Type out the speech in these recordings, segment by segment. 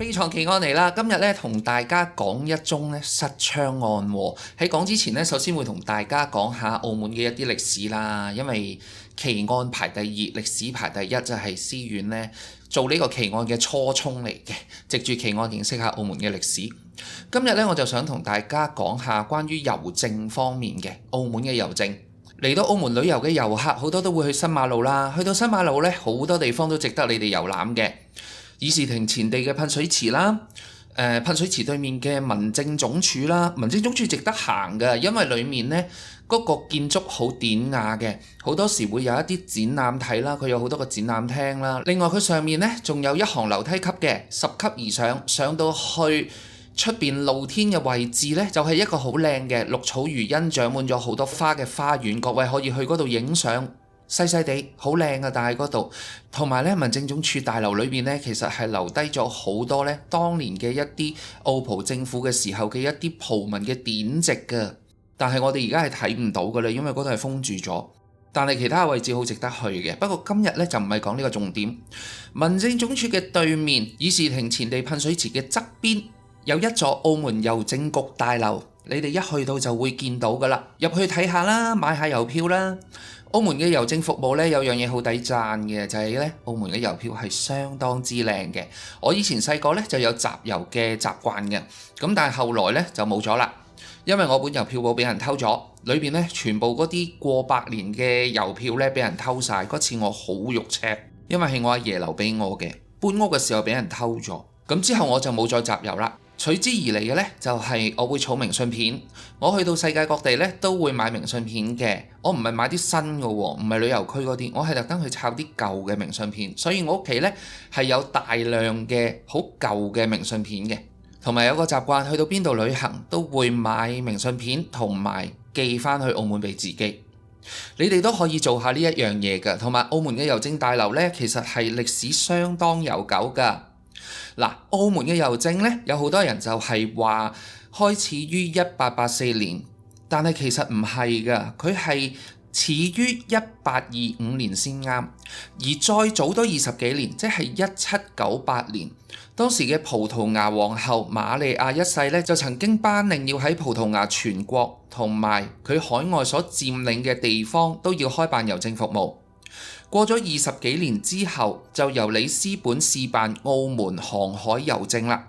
悲愴奇案嚟啦！今日咧同大家講一宗咧失槍案喎。喺講之前咧，首先會同大家講下澳門嘅一啲歷史啦。因為奇案排第二，歷史排第一，就係司院咧做呢個奇案嘅初衷嚟嘅。藉住奇案認識下澳門嘅歷史。今日咧我就想同大家講下關於郵政方面嘅澳門嘅郵政。嚟到澳門旅遊嘅遊客好多都會去新馬路啦。去到新馬路咧，好多地方都值得你哋遊覽嘅。議事亭前地嘅噴水池啦，噴水池對面嘅民政總署啦，民政總署值得行嘅，因為裡面呢嗰個建築好典雅嘅，好多時會有一啲展覽睇啦，佢有好多個展覽廳啦。另外佢上面呢仲有一行樓梯級嘅，10級而上，上到去出邊露天嘅位置呢，就係一個好靚嘅綠草如茵，長滿咗好多花嘅花園，各位可以去嗰度影相。細細地好靚啊，但係嗰度同埋咧民政總署大樓裏邊咧，其實係留低咗好多咧當年嘅一啲澳葡政府嘅時候嘅一啲葡文嘅典籍㗎。但係我哋而家係睇唔到㗎啦，因為嗰度係封住咗。但係其他位置好值得去嘅。不過今日咧就唔係講呢個重點。民政總署嘅對面，議事亭前地噴水池嘅側邊有一座澳門郵政局大樓，你哋一去到就會見到㗎啦。入去睇下啦，買下郵票啦。澳門嘅郵政服務咧有樣嘢好抵讚嘅，就係咧澳門嘅郵票係相當之靚嘅。我以前細個咧就有集郵嘅習慣嘅，咁但係後來咧就冇咗啦，因為我本郵票簿俾人偷咗，裏邊咧全部嗰啲過百年嘅郵票咧俾人偷晒。嗰次我好肉赤，因為係我阿爺留俾我嘅，搬屋嘅時候俾人偷咗。咁之後我就冇再集郵啦。隨之而嚟嘅呢，就係我會儲明信片，我去到世界各地呢，都會買明信片嘅。我唔係買啲新嘅喎，唔係旅遊區嗰啲，我係特登去抄啲舊嘅明信片。所以我屋企呢，係有大量嘅好舊嘅明信片嘅，同埋有個習慣，去到邊度旅行都會買明信片同埋寄翻去澳門俾自己。你哋都可以做下呢一樣嘢㗎。同埋澳門嘅郵政大樓呢，其實係歷史相當悠久㗎。嗱，澳門嘅郵政咧，有好多人就係話開始於1884年，但係其實唔係㗎，佢係始於1825年先啱，而再早多20幾年，即係1798年，當時嘅葡萄牙皇后瑪利亞一世咧就曾經頒令要喺葡萄牙全國同埋佢海外所佔領嘅地方都要開辦郵政服務。過咗20幾年之後，就由里斯本試辦澳門航海郵政啦。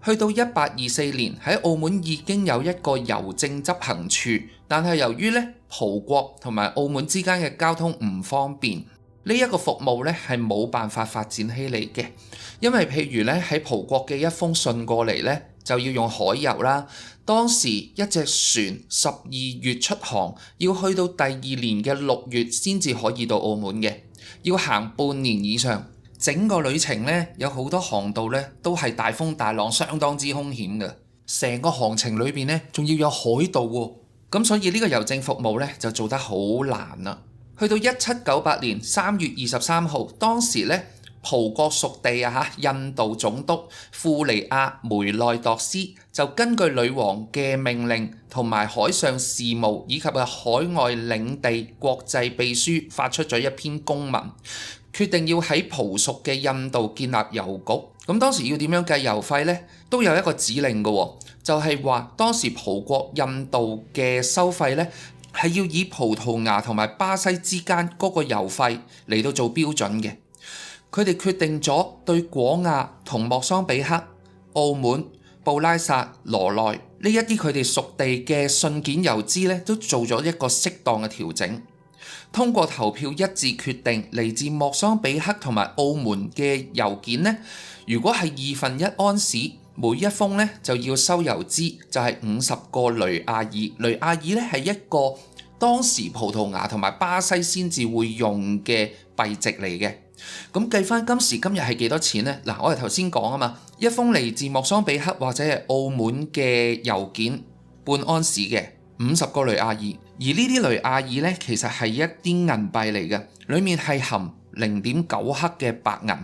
去到1824年，喺澳門已經有一個郵政執行處，但係由於葡國同埋澳門之間嘅交通唔方便，呢一個服務係冇辦法發展起嚟嘅。因為譬如喺葡國嘅一封信過嚟就要用海郵啦。當時一隻船12月出航，要去到第二年嘅6月先至可以到澳門嘅，要行半年以上。整個旅程有好多航道都係大風大浪，相當之兇險嘅。成個航程裏邊仲要有海盜喎，咁所以呢個郵政服務就做得好難啦。去到1798年3月23號，當時葡國屬地印度總督庫尼亞梅內鐸斯就根據女王嘅命令同埋海上事務以及海外領地國際秘書發出咗一篇公文，決定要喺葡屬嘅印度建立郵局。咁當時要點樣計郵費呢？都有一個指令嘅，就係話當時葡國印度嘅收費係要以葡萄牙同埋巴西之間嗰個郵費嚟到做標準嘅。佢哋決定咗對果亞同莫桑比克、澳門、布拉薩、羅內呢一啲佢哋屬地嘅信件郵資都做咗一個適當嘅調整。通過投票一致決定，嚟自莫桑比克同埋澳門嘅郵件如果係1/2安士，每一封就要收郵資，就係50個雷亞爾。雷亞爾係一個當時葡萄牙同埋巴西先至會用嘅幣值嚟嘅。咁計翻今時今日係幾多錢呢？嗱，我哋頭先講啊嘛，一封嚟自莫桑比克或者係澳門嘅郵件，半安士嘅50個雷亞爾，而呢啲雷亞爾其實係一啲銀幣嚟嘅，裡面係含0.9克嘅白銀。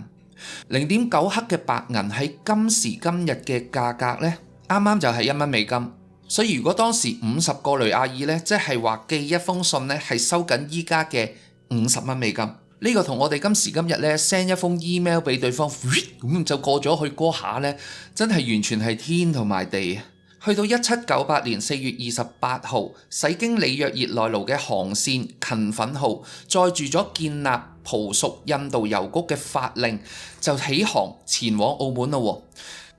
0.9克嘅白銀喺今時今日嘅價格啱啱就係1蚊美金。所以如果當時50個雷亞爾即係話寄一封信係收緊依家嘅50蚊美金。呢個同我哋今時今日呢 send 一封 email 俾對方，咁就過咗去嗰下呢，真係完全係天同埋地。去到1798年4月28號，駛經里約熱內盧嘅航線勤奮號載住咗建立葡屬印度郵局嘅法令，就起航前往澳門咯。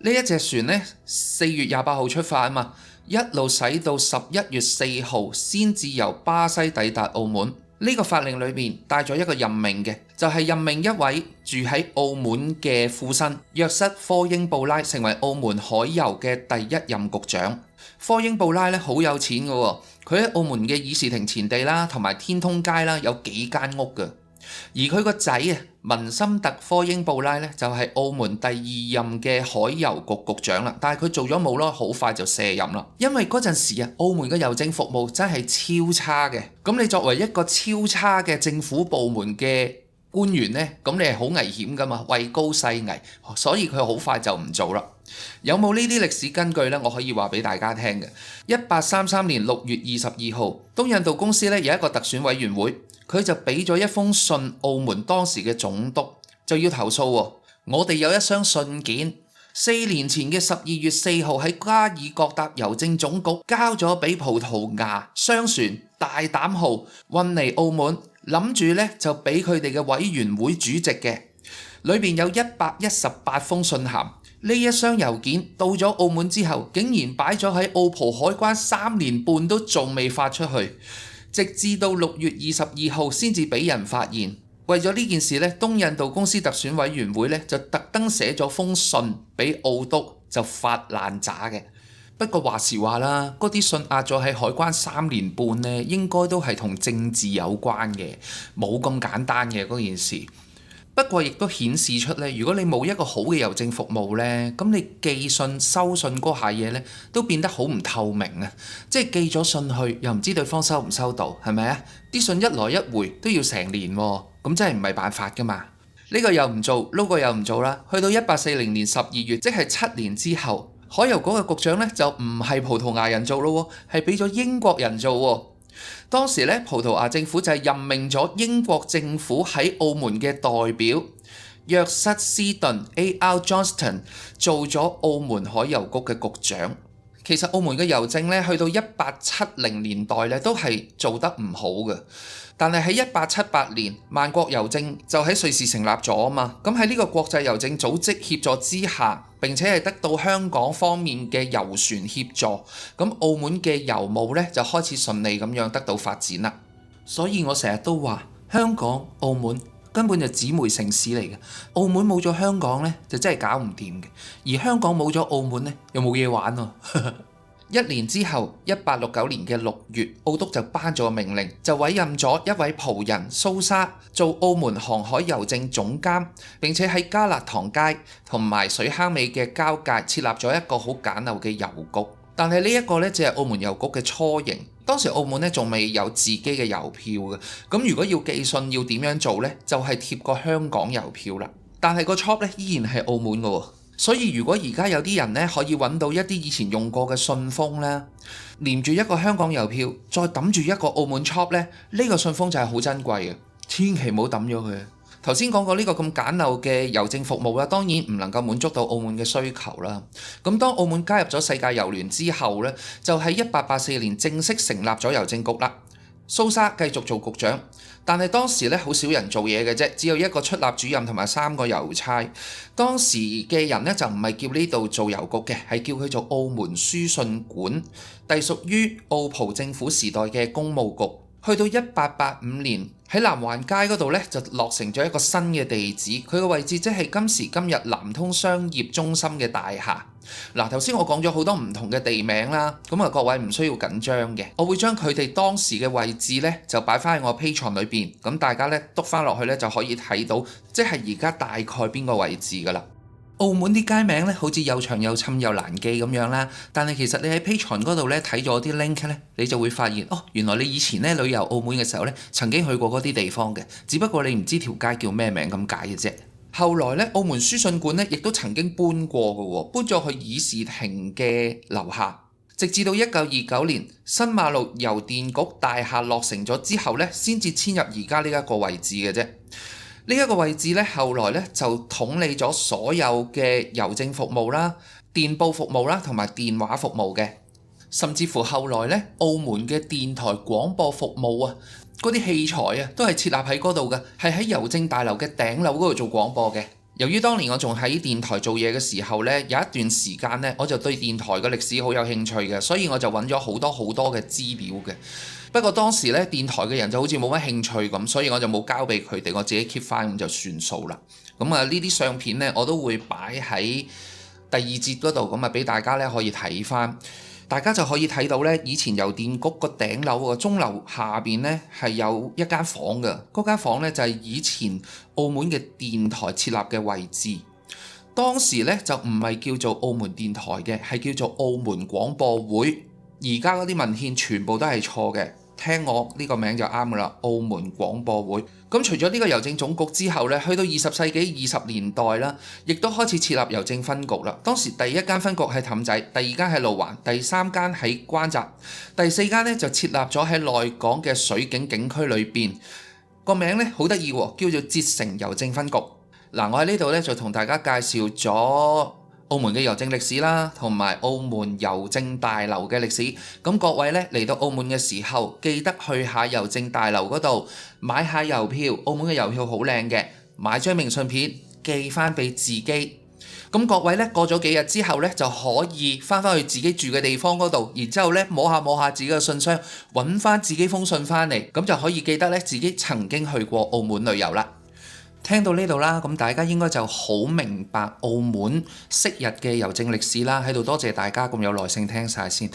呢一隻船呢，4月28號出發啊嘛，一路駛到11月4號先至由巴西抵達澳門。呢個法令裏面帶咗一個任命嘅，就係任命一位住喺澳門嘅富紳約瑟科英布拉成為澳門海郵嘅第一任局長。科英布拉咧好有錢嘅喎，佢喺澳門嘅議事亭前地啦，同埋天通街啦有幾間屋嘅。而佢個仔啊，文森特科英布拉咧就係澳門第2任嘅海郵局局長啦，但係佢做咗冇咯，好快就卸任啦。因為嗰陣時啊，澳門嘅郵政服務真係超差嘅。咁你作為一個超差嘅政府部門嘅官員呢，咁你係好危險噶嘛，位高勢危，所以佢好快就唔做啦。有冇呢啲歷史根據呢？我可以話俾大家聽嘅。1833年6月22號，東印度公司呢有一個特選委員會。佢就俾咗一封信澳門當時嘅總督，就要投訴喎。我哋有一箱信件，4年前嘅12月4號喺加爾各答郵政總局交咗俾葡萄牙商船大膽號運嚟澳門，諗住呢就俾佢哋嘅委員會主席嘅，裏邊有118封信函。呢一箱郵件到咗澳門之後，竟然擺咗喺澳葡海關3年半都仲未發出去。直至到6月22號先至俾人發現。為咗呢件事呢，東印度公司特選委員會呢就特登寫咗封信俾澳督，就發爛渣嘅。不過話時話啦，嗰啲信壓咗喺海關3年半呢，應該都係同政治有關嘅，冇咁簡單嘅嗰件事。不過亦都顯示出咧，如果你冇一個好嘅郵政服務咧，咁你寄信收信嗰下嘢咧，都變得好唔透明啊！即係寄咗信去，又唔知對方收唔收到，係咪啊？啲信一來一回都要成年喎，咁真係唔係辦法噶嘛？呢個又唔做，嗰個又唔做啦。去到1840年12月，即係7年之後，海郵局嘅局長咧就唔係葡萄牙人做咯，係俾咗英國人做喎。當時咧，葡萄牙政府就係任命咗英國政府喺澳門嘅代表約瑟斯頓 A.R. Johnston 做咗澳門海郵局嘅局長。其實澳門嘅郵政咧，去到1870年代咧都係做得唔好嘅，但係喺1878年萬國郵政就喺瑞士成立咗啊嘛。咁喺呢個國際郵政組織協助之下，並且係得到香港方面嘅郵船協助，咁澳門嘅郵務咧就開始順利咁樣得到發展啦。所以我成日都話香港、澳門根本就姊妹城市嚟嘅，澳門冇咗香港咧就真係搞唔掂嘅，而香港冇咗澳門咧又冇嘢玩喎。1年之後，1869年嘅6月，澳督就頒咗個命令，就委任咗一位葡人蘇莎做澳門航海郵政總監，並且喺加勒塘街同埋水坑尾嘅交界設立咗一個好簡陋嘅郵局。但係呢一個呢，只係澳門郵局嘅雛形。當時澳門呢仲未有自己嘅郵票嘅，咁如果要寄信要點樣做呢？就係貼個香港郵票啦。但係個 shop 呢依然係澳門嘅喎。所以如果而家有啲人呢可以揾到一啲以前用過嘅信封呢，連住一個香港郵票，再揼住一個澳門 shop 呢，呢個信封就係好珍貴嘅，千祈唔好揼咗佢。頭先講過呢個咁簡陋嘅郵政服務啦，當然唔能夠滿足到澳門嘅需求啦。咁當澳門加入咗世界郵聯之後呢，就喺1884年正式成立咗郵政局啦。蘇莎繼續做局長，但係當時咧好少人做嘢嘅啫，只有一個出納主任同埋3個郵差。當時嘅人咧就唔係叫呢度做郵局嘅，係叫佢做澳門書信館，隸屬於澳葡政府時代嘅公務局。去到1885年喺南環街嗰度咧就落成咗一個新嘅地址，佢嘅位置即係今時今日南通商業中心嘅大廈。嗱，頭先我講咗好多唔同嘅地名啦，咁啊各位唔需要緊張嘅，我會將佢哋當時嘅位置咧就擺翻喺我 Patreon 裏邊，咁大家咧篤翻落去咧就可以睇到，即係而家大概邊個位置噶啦。澳門啲街名咧好似又長又侵又難記咁樣啦，但係其實你喺 Patreon 嗰度咧睇咗啲 link 咧，你就會發現哦，原來你以前咧旅遊澳門嘅時候咧曾經去過嗰啲地方嘅，只不過你唔知條街叫咩名咁解嘅啫。後來咧，澳門書信館咧亦都曾經搬過嘅喎，搬咗去議事亭嘅樓下。直至到1929年新馬路郵電局大廈落成咗之後呢，先至遷入而家呢一個位置嘅啫。呢一個位置呢，後來呢就統理咗所有嘅郵政服務啦、電報服務啦同埋電話服務嘅，甚至乎後來呢，澳門嘅電台廣播服務啊，嗰啲器材啊，都係設立喺嗰度嘅，係喺郵政大樓嘅頂樓嗰度做廣播嘅。由於當年我仲喺電台做嘢嘅時候呢，有一段時間呢，我就對電台嘅歷史好有興趣嘅，所以我就揾咗好多嘅資料嘅。不過當時呢，電台嘅人就好似冇乜興趣咁，所以我就冇交俾佢哋，我自己 keep 翻咁就算數啦。咁呢啲相片呢，我都會擺喺第2節嗰度，咁俾大家呢可以睇翻。大家就可以睇到呢，以前郵電局個頂樓個鐘樓下邊呢係有一間房嘅，嗰間房呢就係以前澳門嘅電台設立嘅位置。當時呢就唔係叫做澳門電台嘅，係叫做澳門廣播會。而家嗰啲文獻全部都係錯嘅，聽我呢個名就啱噶啦，澳門廣播會。咁除咗呢個郵政總局之後呢，去到20世紀20年代啦，亦都開始設立郵政分局啦。當時第一間分局係氹仔，第二間係路環，第三間喺關閘，第四間呢就設立咗喺內港嘅水警警區裏邊。個名呢好得意喎，叫做捷成郵政分局。嗱，我喺呢度呢就同大家介紹咗澳門嘅郵政歷史啦，同埋澳門郵政大樓嘅歷史。咁各位呢嚟到澳門嘅時候，記得去下郵政大樓嗰度買下郵票。澳門嘅郵票好靚嘅，買張明信片寄翻俾自己。咁各位呢過咗幾日之後呢，就可以翻返去自己住嘅地方嗰度，然之後呢摸下自己嘅信箱，揾翻自己封信翻嚟，咁就可以記得呢自己曾經去過澳門旅遊啦。聽到呢度啦，咁大家應該就好明白澳門昔日嘅郵政歷史啦。喺度多謝大家咁有耐性聽晒先。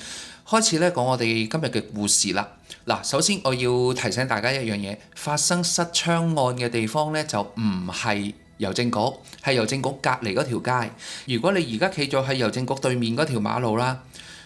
開始咧講我哋今日嘅故事啦。嗱，首先我要提醒大家一樣嘢，發生失槍案嘅地方咧就唔係郵政局，係郵政局隔離嗰條街。如果你而家企咗喺郵政局對面嗰條馬路啦，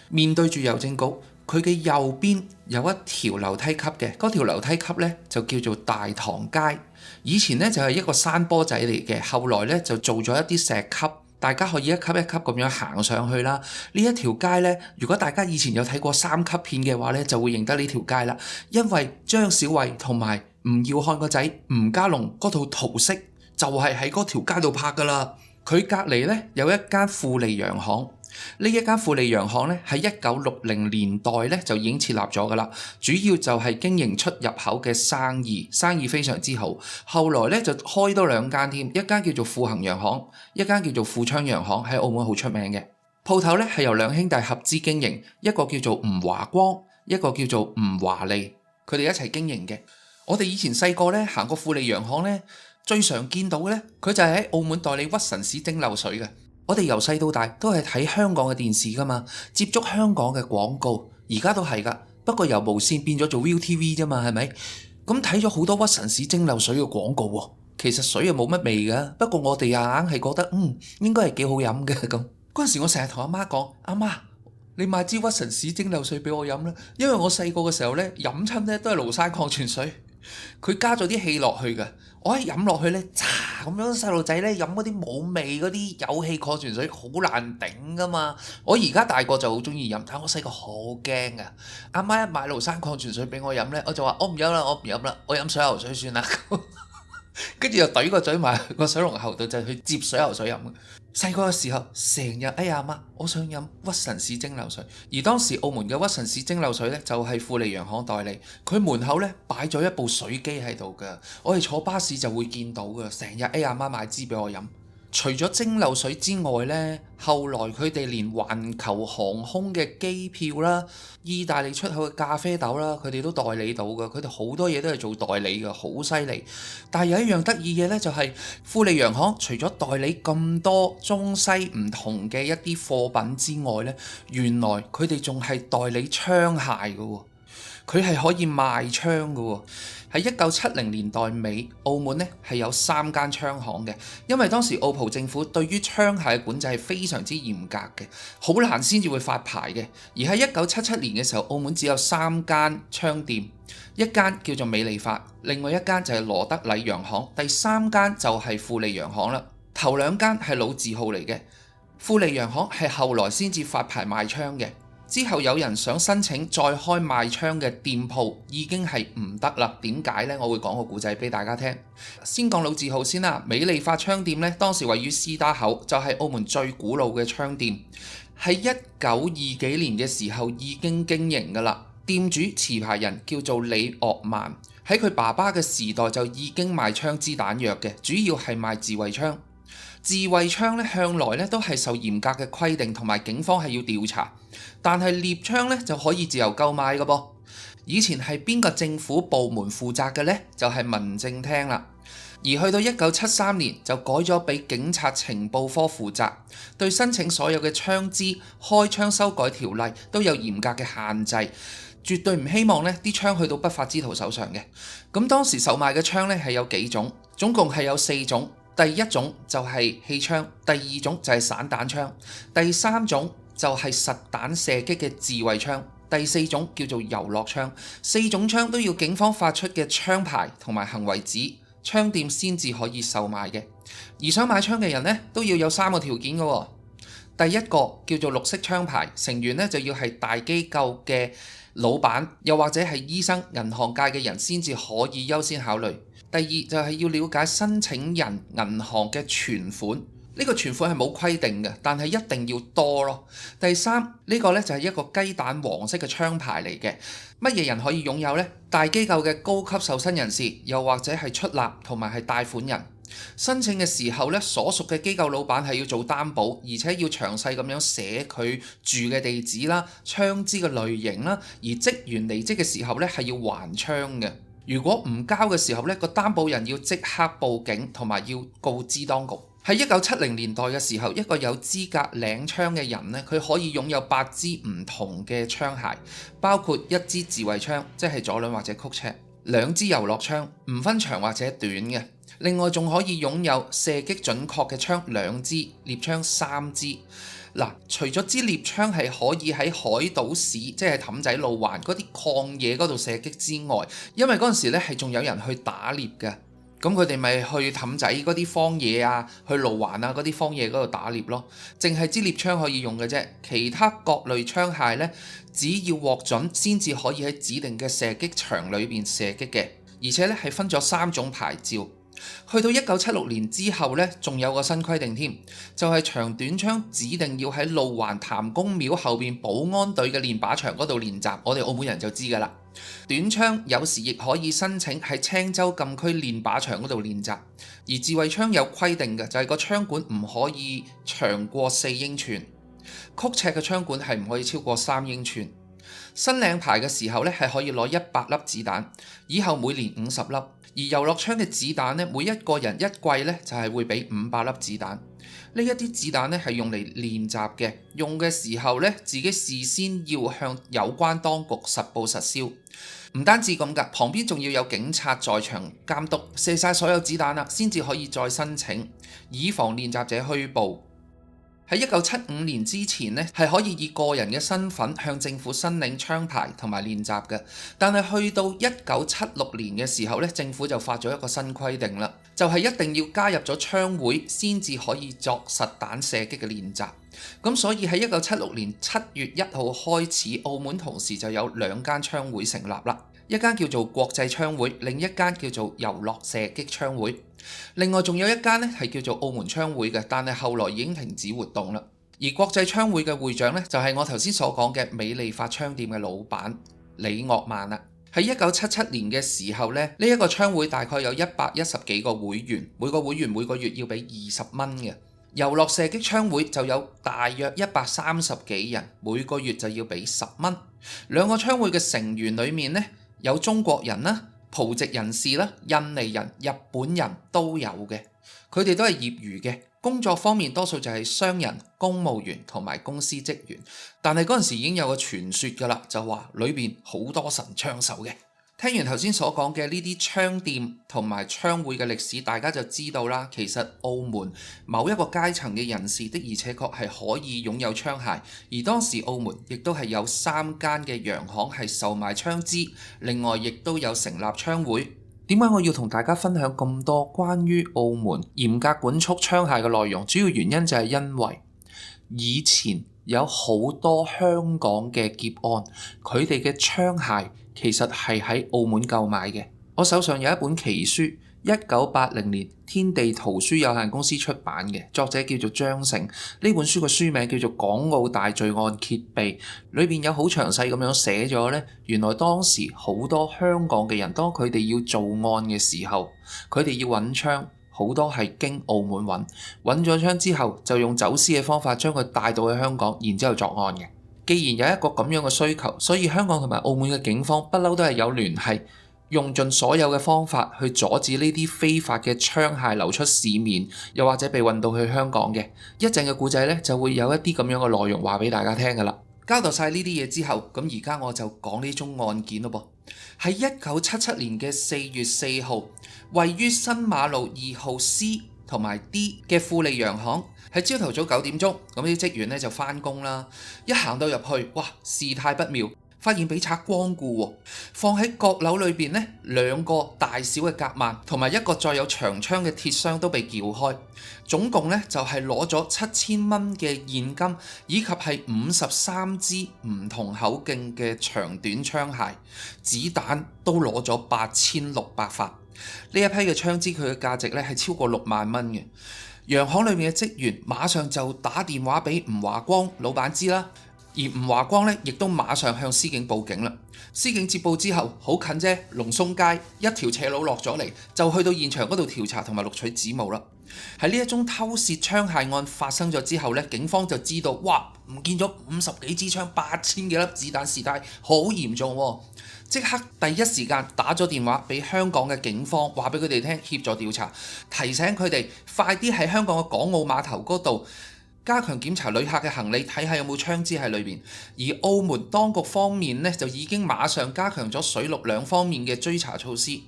面對住郵政局，佢嘅右邊有一條樓梯級嘅，嗰條樓梯級咧就叫做大堂街。以前咧就係一個山坡仔嚟嘅，後來咧就做咗一啲石級，大家可以一級一級咁樣行上去啦。呢一條街咧，如果大家以前有睇過3級片嘅話咧，就會認得呢條街啦。因為張小慧同埋吳耀漢個仔吳家龍嗰套桃色就係喺嗰條街度拍噶啦。佢隔離咧有一間富利洋行。呢一間富利洋行咧喺1960年代咧就已經設立咗噶啦，主要就係經營出入口嘅生意，生意非常之好。後來咧就開多2間添，一間叫做富恒洋行，一間叫做富昌洋行，喺澳門好出名嘅。鋪頭咧係由2兄弟合資經營，一個叫做吳華光，一個叫做吳華利，佢哋一齊經營嘅。我哋以前細個咧行過富利洋行咧，最常見到咧佢就係喺澳門代理屈臣氏蒸餾水嘅。我哋由細到大都係睇香港嘅電視噶嘛，接觸香港嘅廣告，而家都係噶。不過由無線變咗做 ViuTV 啫嘛，係咪？咁睇咗好多屈臣氏蒸餾水嘅廣告喎，其實水又冇乜味噶，不過我哋硬係覺得應該係幾好飲嘅咁。嗰陣時我成日同阿媽講，阿媽，你買支屈臣氏蒸餾水俾我飲啦，因為我細個嘅時候咧飲親咧都係廬山礦泉水，佢加咗啲氣落去嘅，我一飲落去咧，咁樣細路仔咧飲嗰啲冇味嗰啲有氣礦泉水好難頂噶嘛。我而家大個就好中意飲，但我細個好驚噶。阿媽一買廬山礦泉水俾我飲咧，我就話我唔飲啦，我唔飲啦，我飲水牛水算啦。跟住就懟個嘴埋個水龍喉度就去接水牛水飲。細個嘅時候成日哎呀媽，我想飲屈臣氏蒸餾水。而當時澳門嘅屈臣氏蒸餾水咧就係富利洋行代理，佢門口咧擺咗一部水機喺度噶，我哋坐巴士就會見到噶，成日哎呀媽買支俾我飲。除咗蒸餾水之外呢，後來佢哋連環球航空嘅機票啦、意大利出口嘅咖啡豆啦，佢哋都代理到嘅。佢哋好多嘢都係做代理嘅，好犀利。但係有一樣得意嘅呢，就係富利洋行除咗代理咁多中西唔同嘅一啲貨品之外呢，原來佢哋仲係代理槍械嘅喎。佢係可以賣槍嘅喎。喺1970年代尾，澳門呢係有3間槍行嘅，因為當時澳葡政府對於槍械嘅管制係非常之嚴格嘅，好難先至會發牌嘅。而喺1977年嘅時候，澳門只有3間槍店，一間叫做美利發，另外一間就係羅德禮洋行，第3間就係富利洋行啦。頭2間係老字號嚟嘅，富利洋行係後來先至發牌賣槍嘅。之後有人想申請再開賣槍嘅店鋪，已經係唔得啦。點解呢？我會講個故仔俾大家聽。先講老字號先啦，美利發槍店呢，當時位於司打口，就係澳門最古老嘅槍店，喺1920幾年嘅時候已經經營㗎啦。店主持牌人叫做李岳萬，喺佢爸爸嘅時代就已經賣槍支彈藥嘅，主要係賣自衛槍。自衛槍咧向來咧都係受嚴格嘅規定，同埋警方係要調查，但係獵槍咧就可以自由購買嘅噃。以前係邊個政府部門負責嘅呢？就係民政廳啦。而去到1973年就改咗俾警察情報科負責，對申請所有嘅槍支、開槍修改條例都有嚴格嘅限制，絕對唔希望呢啲槍去到不法之徒手上嘅。咁當時售賣嘅槍咧係有幾種，總共係有4種。第一種就係氣槍，第二種就係散彈槍，第三種就係實彈射擊嘅自衛槍，第四種叫做遊樂槍。4種槍都要警方發出嘅槍牌同埋行為紙，槍店先至可以售賣嘅。而想買槍嘅人呢，都要有3個條件嘅喎。第一個叫做綠色槍牌，成員呢就要係大機構嘅老闆，又或者係醫生、銀行界嘅人先至可以優先考慮。第二就係要了解申請人銀行嘅存款，呢個存款係冇規定嘅，但係一定要多咯。第三呢個呢就係一個雞蛋黃色嘅槍牌嚟嘅，乜嘢人可以擁有呢？大機構嘅高級受薪人士，又或者係出納同埋係貸款人。申請嘅時候呢，所屬嘅機構老闆係要做擔保，而且要詳細咁樣寫佢住嘅地址啦、槍支嘅類型啦，而職員離職嘅時候呢，係要還槍嘅。如果唔交嘅時候呢，個擔保人要即刻報警，同埋要告知當局。喺1970年代嘅時候，一個有資格領槍嘅人呢，佢可以擁有8支唔同嘅槍械，包括1支自衛槍，即係左輪或者曲尺；2支遊樂槍，唔分長或者短嘅。另外仲可以擁有射擊準確嘅槍2支，獵槍3支。嗱，除咗支獵槍係可以喺海島市，即係氹仔路環嗰啲曠野嗰度射擊之外，因為嗰陣時咧係仲有人去打獵嘅，咁佢哋咪去氹仔嗰啲荒野啊，去路環啊嗰啲荒野嗰度打獵咯。淨係支獵槍可以用嘅啫，其他各類槍械咧，只要獲准先至可以喺指定嘅射擊場裏邊射擊嘅，而且咧係分咗3種牌照。去到1976年之後呢，仲有個新規定添，就係長短槍指定要喺路環譚公廟後邊保安隊嘅練靶場嗰度練習，我哋澳門人就知㗎啦。短槍有時亦可以申請喺青州禁區練靶場嗰度練習，而自衛槍有規定嘅，就係個槍管唔可以長過4英寸，曲尺嘅槍管係唔可以超過3英寸。新領牌嘅時候呢，係可以攞100粒子彈，以後每年50粒。而遊樂槍嘅子彈呢，每一個人一季呢就係會俾500粒子彈。呢一啲子彈呢係用嚟練習嘅，用嘅時候呢，自己事先要向有關當局實報實銷。唔單止咁㗎，旁邊仲要有警察在場監督，射晒所有子彈啦，先至可以再申請，以防練習者虛報。喺1975年之前呢，係可以以個人嘅身份向政府申領槍牌同埋練習嘅。但係去到1976年嘅時候呢，政府就發咗一個新規定啦，就係一定要加入咗槍會先至可以作實彈射擊嘅練習。咁所以喺1976年7月1號開始，澳門同時就有2間槍會成立啦。一間叫做國際槍會，另一間叫做遊樂射擊槍會。另外仲有一間咧係叫做澳門槍會嘅，但係後來已經停止活動啦。而國際槍會嘅會長咧就係我頭先所講嘅美利發槍店嘅老闆李岳萬啦。喺1977年嘅時候咧，呢一個槍會大概有110幾個會員，每個會員每個月要俾20蚊嘅。遊樂射擊槍會就有大約130幾人，每個月就要俾10蚊。兩個槍會嘅成員裡面呢，有中國人啦、葡籍人士啦、印尼人、日本人都有嘅，佢哋都係業餘嘅。工作方面多數就係商人、公務員同埋公司職員。但係嗰陣時已經有個傳說㗎啦，就話裏邊好多神槍手嘅。聽完頭先所講嘅呢啲槍店同埋槍會嘅歷史，大家就知道啦。其實澳門某一個階層嘅人士的而且確係可以擁有槍械，而當時澳門亦都係有3間嘅洋行係售賣槍支，另外亦都有成立槍會。點解我要同大家分享咁多關於澳門嚴格管束槍械嘅內容？主要原因就係因為以前有好多香港嘅劫案，佢哋嘅槍械其實係喺澳門購買嘅。我手上有一本奇書，1980年天地圖書有限公司出版嘅，作者叫做張成。呢本書嘅書名叫做《港澳大罪案揭秘》，裏邊有好詳細咁樣寫咗呢，原來當時好多香港嘅人，當佢哋要做案嘅時候，佢哋要揾槍，好多係經澳門揾咗槍之後，就用走私嘅方法將佢帶到去香港，然之後作案嘅。既然有一個咁樣嘅需求，所以香港同埋澳門嘅警方不嬲都係有聯繫，用盡所有嘅方法去阻止呢啲非法嘅槍械流出市面，又或者被運到去香港嘅。一陣嘅故仔呢，就會有一啲咁樣嘅內容話俾大家聽㗎啦。交代晒呢啲嘢之後，咁而家我就講呢宗案件咯噃。喺1977年嘅4月4號，位於新馬路2號 C 同埋 D 嘅富利洋行，喺朝頭早9點鐘，咁啲職員呢就返工啦。一行到入去，哇，事態不妙。發現被賊光顧喎，放喺閣樓裏邊呢，2個大小嘅夾萬同埋一個載有長槍嘅鐵箱都被撬開，總共呢就係攞咗7000蚊嘅現金，以及係53支唔同口徑嘅長短槍械，子彈都攞咗8600發。呢一批嘅槍支佢嘅價值呢係超過6萬蚊嘅。洋行裏面嘅職員馬上就打電話俾吳華光老闆知啦。而吳華光咧，亦都馬上向司警報警啦。司警接報之後，好近啫，龍松街一條斜路落咗嚟，就去到現場嗰度調查同埋錄取指模啦。喺呢一宗偷竊槍械案發生咗之後咧，警方就知道，哇，唔見咗50幾支槍，8000幾粒子彈，事態好嚴重喎。即刻第一時間打咗電話俾香港嘅警方，話俾佢哋聽協助調查，提醒佢哋快啲喺香港嘅港澳碼頭嗰度加強檢查旅客嘅行李，睇下有冇槍支喺裏邊。而澳門當局方面呢，就已經馬上加強咗水陸兩方面嘅追查措施。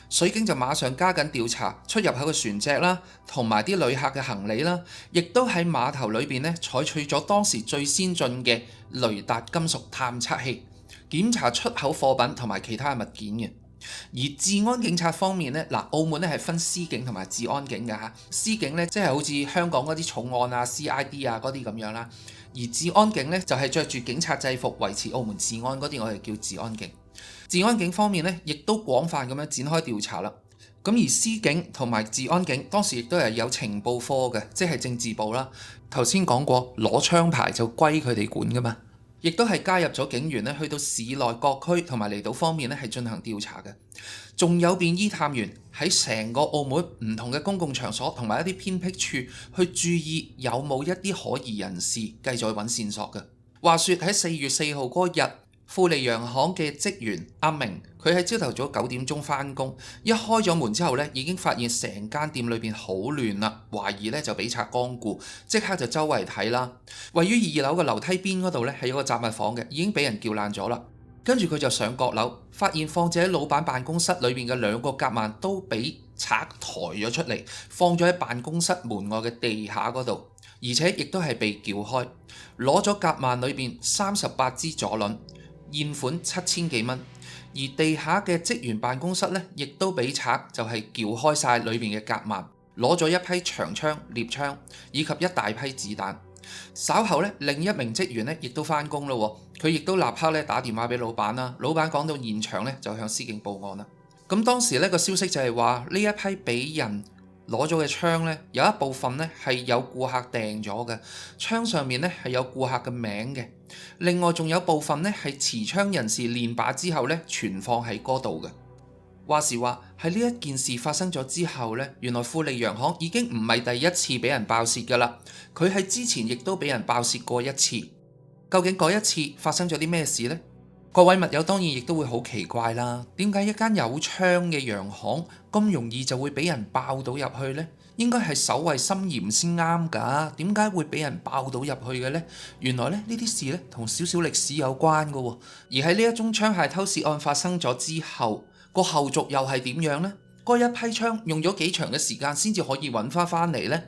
水警就馬上加緊調查出入口嘅船隻啦，同埋啲旅客嘅行李啦，亦都喺碼頭裏邊呢採取咗當時最先進嘅雷達金屬探測器，檢查出口貨品同埋其他物件嘅。而治安警察方面呢，澳門咧係分司警同埋治安警嘅嚇。司警呢，即係好似香港嗰啲重案啊、CID 啊嗰啲咁樣啦，而治安警呢，就係着住警察制服維持澳門治安嗰啲，我哋叫治安警。治安警方面呢，亦都廣泛咁樣展開調查啦。咁而司警同埋治安警當時亦都係有情報科嘅，即係政治部啦。頭先講過攞槍牌就歸佢哋管噶嘛。亦都係加入咗警員咧，去到市內各區同埋離島方面咧，係進行調查嘅。仲有便衣探員喺成個澳門唔同嘅公共場所同埋一啲偏僻處去注意有冇一啲可疑人士，繼續去揾線索嘅。話說喺4月4號嗰日，富利洋行嘅職員阿明，佢喺朝頭早9點鐘返工，一開咗門之後咧，已經發現成間店裏邊好亂啦，懷疑咧就俾賊光顧，即刻就周圍睇啦。位於2樓嘅樓梯邊嗰度咧係有個雜物房嘅，已經俾人撬爛咗啦。跟住佢就上閣樓，發現放置喺老闆辦公室裏邊嘅2個夾萬都俾賊抬咗出嚟，放咗喺辦公室門外嘅地下嗰度，而且亦都係被撬開，攞咗夾萬裏邊38支左輪。現款7000幾蚊，而地下嘅職員辦公室呢，亦都俾賊就係撬開晒裏面嘅夾萬，攞咗一批長槍、獵槍以及一大批子彈。稍後呢，另一名職員呢亦都返工咯，佢亦都立刻咧打電話俾老闆啦。老闆趕到現場呢，就向司警報案啦。咁當時呢個消息就係話呢一批俾人攞咗嘅槍呢，有一部分呢係有顧客訂咗嘅，槍上面呢係有顧客嘅名嘅。另外仲有部分呢係持槍人士練靶之後呢存放喺嗰度嘅。話時話喺呢一件事發生咗之後呢，原來富利洋行已經唔係第一次俾人爆竊㗎啦，佢喺之前亦都俾人爆竊過一次。究竟嗰一次發生咗啲咩事呢？各位密友當然亦都會好奇怪啦，點解一間有槍嘅洋行咁容易就會俾人爆到入去呢？應該係守衛森嚴先啱㗎，點解會俾人爆到入去嘅呢？原來呢啲事呢同少少歷史有關㗎喎。而喺呢一宗槍械偷竊案發生咗之後，個後續又係點樣呢？嗰一批槍用咗幾長嘅時間先至可以揾翻嚟呢？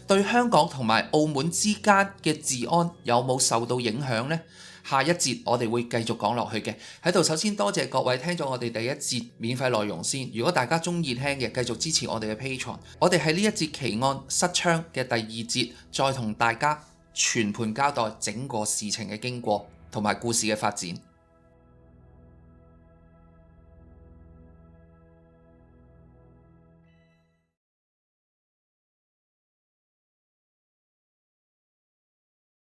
對香港同埋澳門之間嘅治安有冇受到影響呢？下一節我哋會繼續講落去嘅。喺度首先多謝各位聽咗我哋第一節免費內容先。如果大家中意聽嘅，繼續支持我哋嘅 Patreon。我哋喺呢一節奇案失槍嘅第2節再同大家全盤交代整個事情嘅經過同埋故事嘅發展。